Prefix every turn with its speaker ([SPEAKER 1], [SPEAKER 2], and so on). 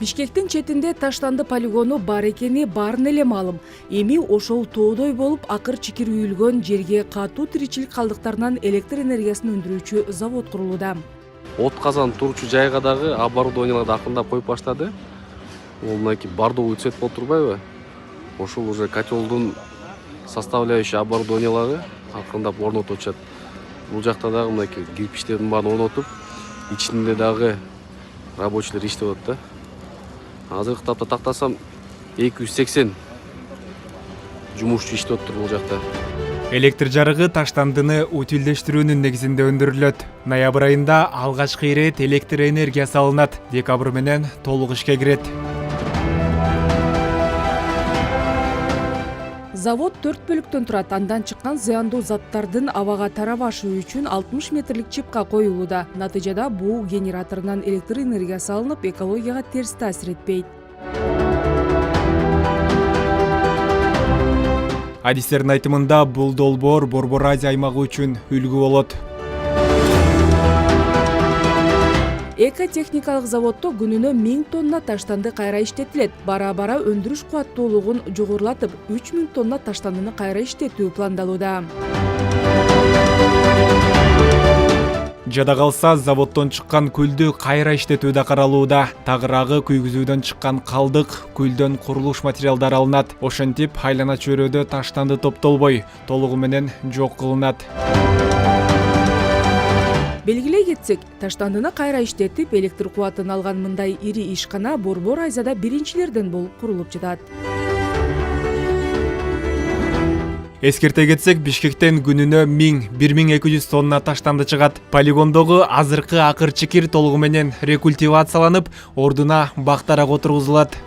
[SPEAKER 1] Бишкектин четинде таштанды полигону бар экени баарын эле маалым. Эми ошол тоодой болуп акыр чикир үйүлгөн жерге катуу тиричилик калдыктарынан электр энергиясын өндүрүүчү завод курулууда.
[SPEAKER 2] От казан турчу жайга дагы оборудованияларды акырындап коюп баштады. Ол мынакей бардоо цвет болуп турбайбы? Ошол уже котелдун составляющий оборудованиялары акырындап орнотуп атышат. Бул жакта дагы мынакей кирпичтердин баарын орнотуп, ичинде дагы рабочийлер иштеп атат да. Азыркы тапта тактасам 280 жумушчу иштеп атат бул жакта.
[SPEAKER 3] Электр жарыгы таштандыны утилдештирүүнүн негизинде өндүрүлөт. Ноябрь айында алгачкы ирет электр энергиясы алынат. Декабрь менен толук ишке кирет.
[SPEAKER 1] Завод 4 бөлүктөн турат. Андан чыккан зыяндуу заттардын абага тарабашы үчүн 60 метрлик чипка коюлууда. Натыйжада буу генераторунан электр энергиясы алынып, экологияга терс таасир этпейт.
[SPEAKER 3] Адистердин айтымында бул долбоор Борбор Азия аймагы үчүн үлгү болот.
[SPEAKER 1] Экотехникалык заводдо күнүнө 1000 тонна таштанды кайра иштетилет. Бара-бара өндүрүш кубаттуулугун жогорулатып, 3000 тонна таштандыны кайра иштетүү пландалууда.
[SPEAKER 3] Жада калса, заводдон чыккан күлдү кайра иштетүү да каралууда. Тагыраагы күйгүзүүдөн чыккан калдык, күлдөн курулуш материалдары алынат. Ошентип, айлана чөйрөдө таштанды топтолбой, толугу менен жок кылынат.
[SPEAKER 1] Белгилей кетсек, таштандыны кайра иштетип, электр кубатын алган мындай ири ишкана Борбор Азияда биринчилерден болуп курулуп жатат.
[SPEAKER 3] Эскерте кетсек, Бишкектен күнүнө 1000–1200 тонна таштанды чыгат. Полигондогу азыркы акыр чикир толугу менен рекультивацияланып, ордуна бактарак отургузулат.